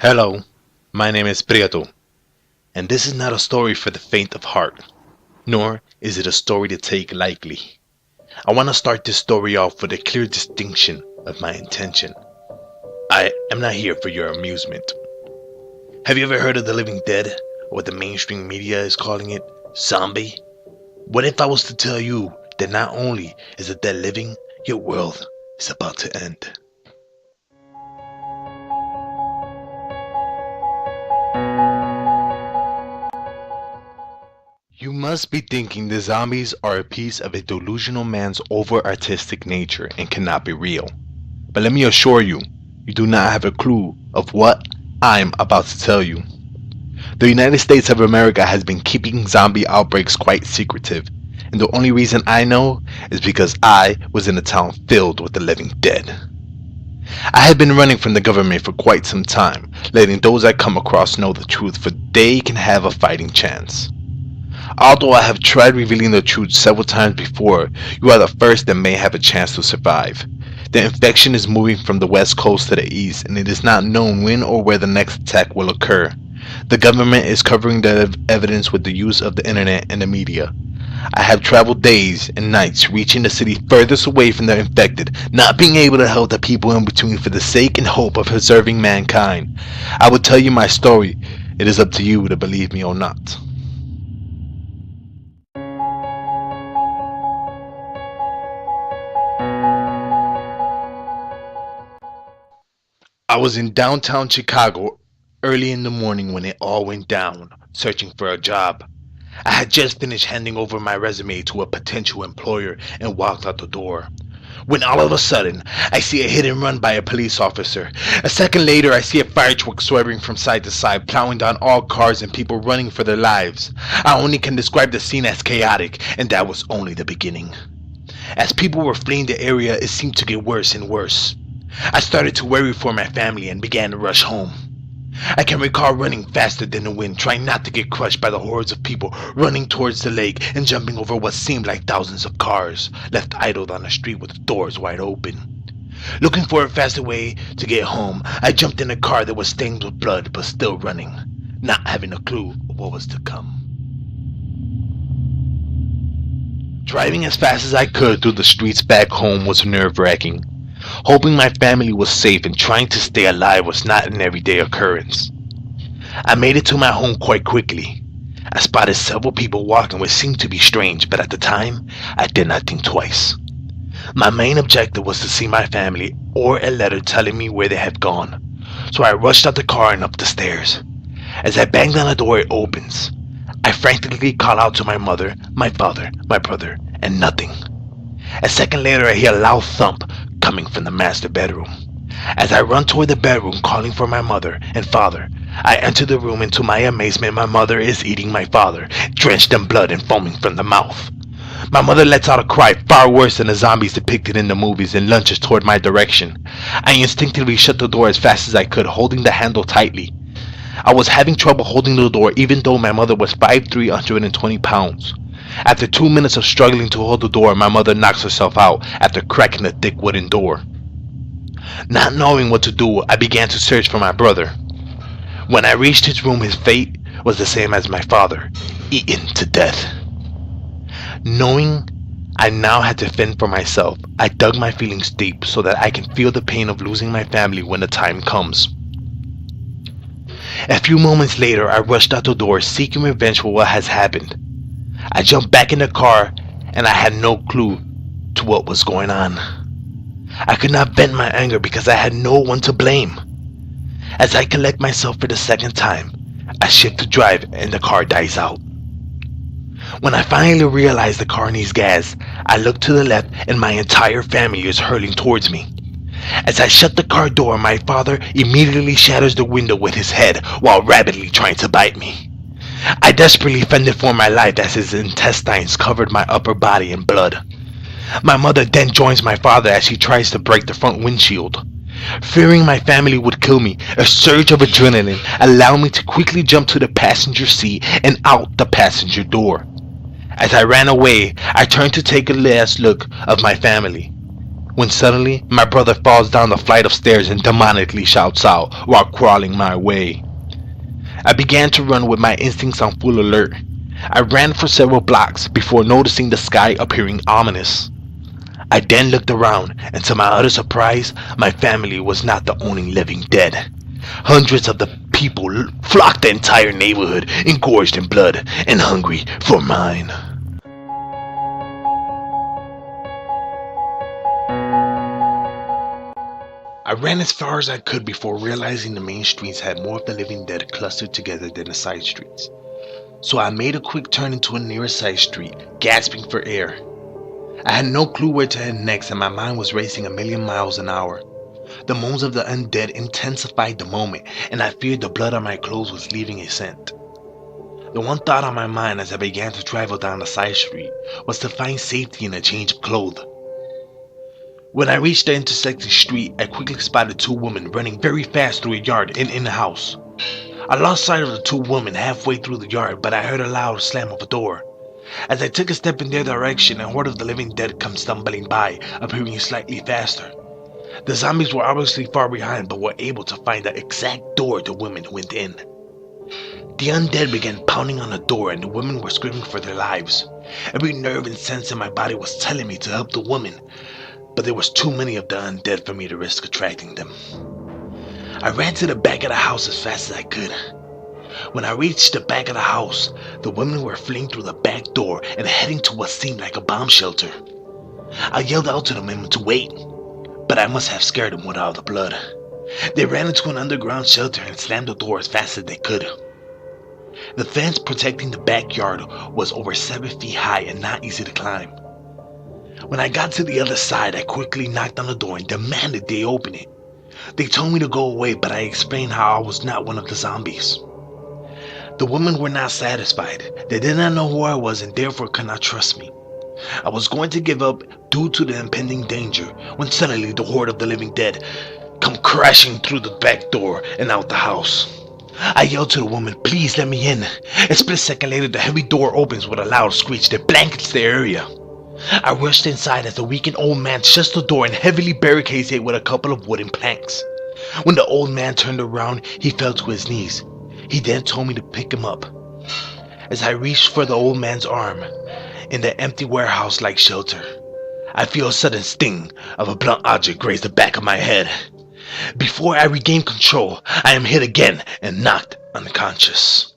Hello, my name is Prieto, and this is not a story for the faint of heart, nor is it a story to take lightly. I want to start this story off with a clear distinction of my intention. I am not here for your amusement. Have you ever heard of the living dead, or what the mainstream media is calling it, zombie? What if I was to tell you that not only is the dead living, your world is about to end? You must be thinking the zombies are a piece of a delusional man's over-artistic nature and cannot be real. But let me assure you, you do not have a clue of what I'm about to tell you. The United States of America has been keeping zombie outbreaks quite secretive, and the only reason I know is because I was in a town filled with the living dead. I had been running from the government for quite some time, letting those I come across know the truth, for they can have a fighting chance. Although I have tried revealing the truth several times before, you are the first that may have a chance to survive. The infection is moving from the west coast to the east, and it is not known when or where the next attack will occur. The government is covering the evidence with the use of the internet and the media. I have traveled days and nights reaching the city furthest away from the infected, not being able to help the people in between for the sake and hope of preserving mankind. I will tell you my story. It is up to you to believe me or not. I was in downtown Chicago early in the morning when it all went down, searching for a job. I had just finished handing over my resume to a potential employer and walked out the door, when all of a sudden I see a hit and run by a police officer. A second later I see a fire truck swerving from side to side, plowing down all cars and people running for their lives. I only can describe the scene as chaotic, and that was only the beginning. As people were fleeing the area, it seemed to get worse and worse. I started to worry for my family and began to rush home. I can recall running faster than the wind, trying not to get crushed by the hordes of people running towards the lake and jumping over what seemed like thousands of cars left idled on the street with the doors wide open. Looking for a faster way to get home, I jumped in a car that was stained with blood but still running, not having a clue of what was to come. Driving as fast as I could through the streets back home was nerve-wracking. Hoping my family was safe and trying to stay alive was not an everyday occurrence. I made it to my home quite quickly. I spotted several people walking which seemed to be strange, but at the time, I did not think twice. My main objective was to see my family or a letter telling me where they had gone, so I rushed out the car and up the stairs. As I banged on the door, it opens. I frantically call out to my mother, my father, my brother, and nothing. A second later, I hear a loud thump coming from the master bedroom. As I run toward the bedroom calling for my mother and father, I enter the room and to my amazement my mother is eating my father, drenched in blood and foaming from the mouth. My mother lets out a cry far worse than the zombies depicted in the movies and lunges toward my direction. I instinctively shut the door as fast as I could, holding the handle tightly. I was having trouble holding the door even though my mother was 5'3", 120 pounds. After 2 minutes of struggling to hold the door, my mother knocks herself out after cracking the thick wooden door. Not knowing what to do, I began to search for my brother. When I reached his room, his fate was the same as my father, eaten to death. Knowing I now had to fend for myself, I dug my feelings deep so that I can feel the pain of losing my family when the time comes. A few moments later, I rushed out the door, seeking revenge for what has happened. I jumped back in the car and I had no clue to what was going on. I could not vent my anger because I had no one to blame. As I collect myself for the second time, I shift to drive and the car dies out. When I finally realize the car needs gas, I look to the left and my entire family is hurling towards me. As I shut the car door, my father immediately shatters the window with his head while rapidly trying to bite me. I desperately fended for my life as his intestines covered my upper body in blood. My mother then joins my father as she tries to break the front windshield. Fearing my family would kill me, a surge of adrenaline allowed me to quickly jump to the passenger seat and out the passenger door. As I ran away, I turned to take a last look of my family. when suddenly my brother falls down the flight of stairs and demonically shouts out while crawling my way. I began to run with my instincts on full alert. I ran for several blocks before noticing the sky appearing ominous. I then looked around, and to my utter surprise, my family was not the only living dead. Hundreds of the people flocked the entire neighborhood, engorged in blood and hungry for mine. I ran as far as I could before realizing the main streets had more of the living dead clustered together than the side streets. So I made a quick turn into a nearer side street, gasping for air. I had no clue where to head next, and my mind was racing a million miles an hour. The moans of the undead intensified the moment, and I feared the blood on my clothes was leaving a scent. The one thought on my mind as I began to travel down the side street was to find safety in a change of clothes. When I reached the intersecting street, I quickly spotted two women running very fast through a yard and in the house. I lost sight of the two women halfway through the yard, but I heard a loud slam of a door. As I took a step in their direction, a horde of the living dead come stumbling by, appearing slightly faster. The zombies were obviously far behind, but were able to find the exact door the women went in. The undead began pounding on the door, and the women were screaming for their lives. Every nerve and sense in my body was telling me to help the women, but there was too many of the undead for me to risk attracting them. I ran to the back of the house as fast as I could. When I reached the back of the house, the women were fleeing through the back door and heading to what seemed like a bomb shelter. I yelled out to the women to wait, but I must have scared them with all the blood. They ran into an underground shelter and slammed the door as fast as they could. The fence protecting the backyard was over 7 feet high and not easy to climb. When I got to the other side, I quickly knocked on the door and demanded they open it. They told me to go away, but I explained how I was not one of the zombies. The women were not satisfied. They did not know who I was and therefore could not trust me. I was going to give up due to the impending danger when suddenly the horde of the living dead come crashing through the back door and out the house. I yelled to the woman, "Please let me in." A split second later, the heavy door opens with a loud screech that blankets the area. I rushed inside as the weakened old man shuts the door and heavily barricades it with a couple of wooden planks. When the old man turned around, he fell to his knees. He then told me to pick him up. As I reached for the old man's arm in the empty warehouse-like shelter, I feel a sudden sting of a blunt object graze the back of my head. Before I regain control, I am hit again and knocked unconscious.